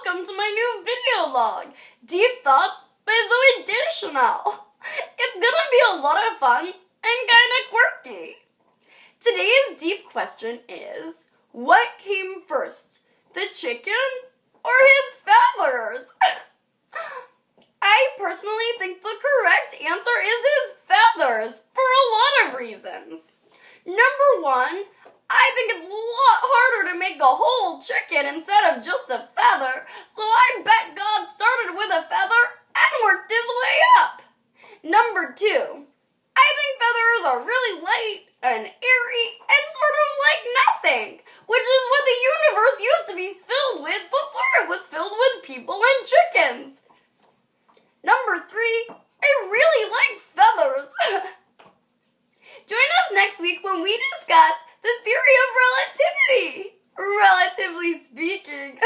welcome to my new video log, Deep Thoughts by Zoe Deschanel. It's gonna be a lot of fun and kinda quirky. Today's deep question is, what came first, the chicken or his feathers? I personally think the correct answer is his feathers for a lot of reasons. Number one, I think it's a lot harder to make a whole chicken instead of just a feather, so I bet God started with a feather and worked his way up. Number two, I think feathers are really light and airy and sort of like nothing, which is what the universe used to be filled with before it was filled with people and chickens. Number three, I really like feathers. Join us next week when we discuss the theory of relativity. Relatively speaking.